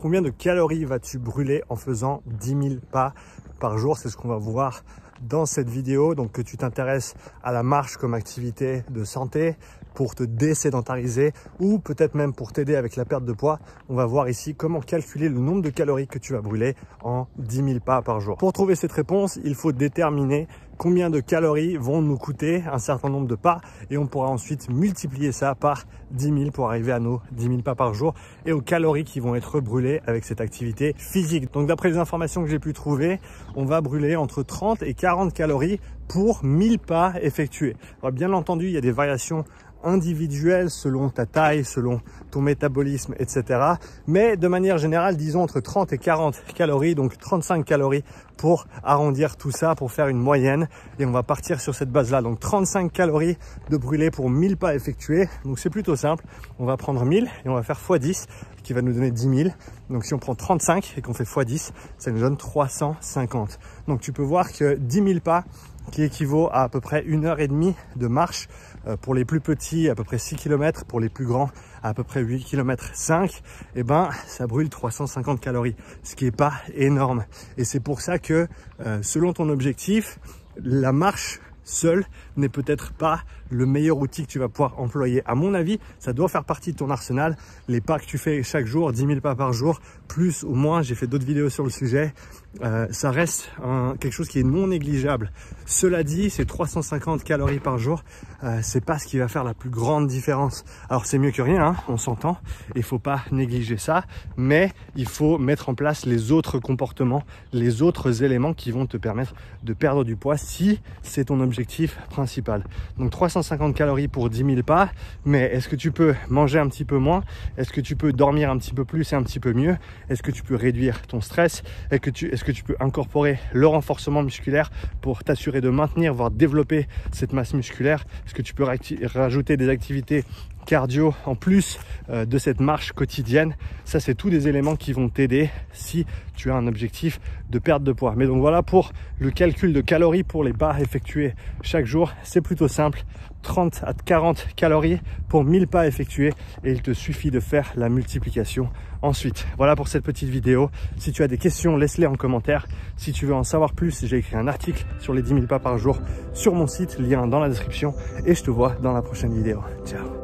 Combien de calories vas-tu brûler en faisant 10 000 pas par jour? C'est ce qu'on va voir dans cette vidéo. Donc que tu t'intéresses à la marche comme activité de santé, pour te désédentariser ou peut-être même pour t'aider avec la perte de poids, on va voir ici comment calculer le nombre de calories que tu vas brûler en 10 000 pas par jour. Pour trouver cette réponse, il faut déterminer combien de calories vont nous coûter un certain nombre de pas et on pourra ensuite multiplier ça par 10 000 pour arriver à nos 10 000 pas par jour et aux calories qui vont être brûlées avec cette activité physique. Donc d'après les informations que j'ai pu trouver, on va brûler entre 30 et 40 calories pour 1000 pas effectués. Alors bien entendu, il y a des variations individuelle selon ta taille, selon ton métabolisme, etc. Mais de manière générale, disons entre 30 et 40 calories, donc 35 calories pour arrondir tout ça, pour faire une moyenne. Et on va partir sur cette base-là. Donc 35 calories de brûlé pour 1000 pas effectués. Donc c'est plutôt simple. On va prendre 1000 et on va faire x10 qui va nous donner 10 000. Donc si on prend 35 et qu'on fait x10, ça nous donne 350. Donc tu peux voir que 10 000 pas qui équivaut à peu près 1h30 de marche. Pour les plus petits, à peu près 6 km. Pour les plus grands, à peu près 8 km 5. Et ben, ça brûle 350 calories, ce qui est pas énorme. Et c'est pour ça que, selon ton objectif, la marche seule n'est peut-être pas le meilleur outil que tu vas pouvoir employer. À mon avis, ça doit faire partie de ton arsenal. Les pas que tu fais chaque jour, 10 000 pas par jour, plus ou moins, j'ai fait d'autres vidéos sur le sujet, ça reste quelque chose qui est non négligeable. Cela dit, ces 350 calories par jour, c'est pas ce qui va faire la plus grande différence. Alors c'est mieux que rien, hein, on s'entend, il faut pas négliger ça, mais il faut mettre en place les autres comportements, les autres éléments qui vont te permettre de perdre du poids si c'est ton objectif principal. Donc 350 calories pour 10 000 pas, mais est-ce que tu peux manger un petit peu moins? Est-ce que tu peux dormir un petit peu plus et un petit peu mieux? Est-ce que tu peux réduire ton stress? Est-ce que tu peux incorporer le renforcement musculaire pour t'assurer de maintenir, voire développer cette masse musculaire? Est-ce que tu peux rajouter des activités cardio en plus de cette marche quotidienne? Ça, c'est tous des éléments qui vont t'aider si tu as un objectif de perte de poids. Mais donc voilà pour le calcul de calories pour les pas effectués chaque jour. C'est plutôt simple, 30 à 40 calories pour 1000 pas effectués et il te suffit de faire la multiplication ensuite. Voilà pour cette petite vidéo. Si tu as des questions, laisse-les en commentaire. Si tu veux en savoir plus, j'ai écrit un article sur les 10 000 pas par jour sur mon site, lien dans la description, et je te vois dans la prochaine vidéo. Ciao.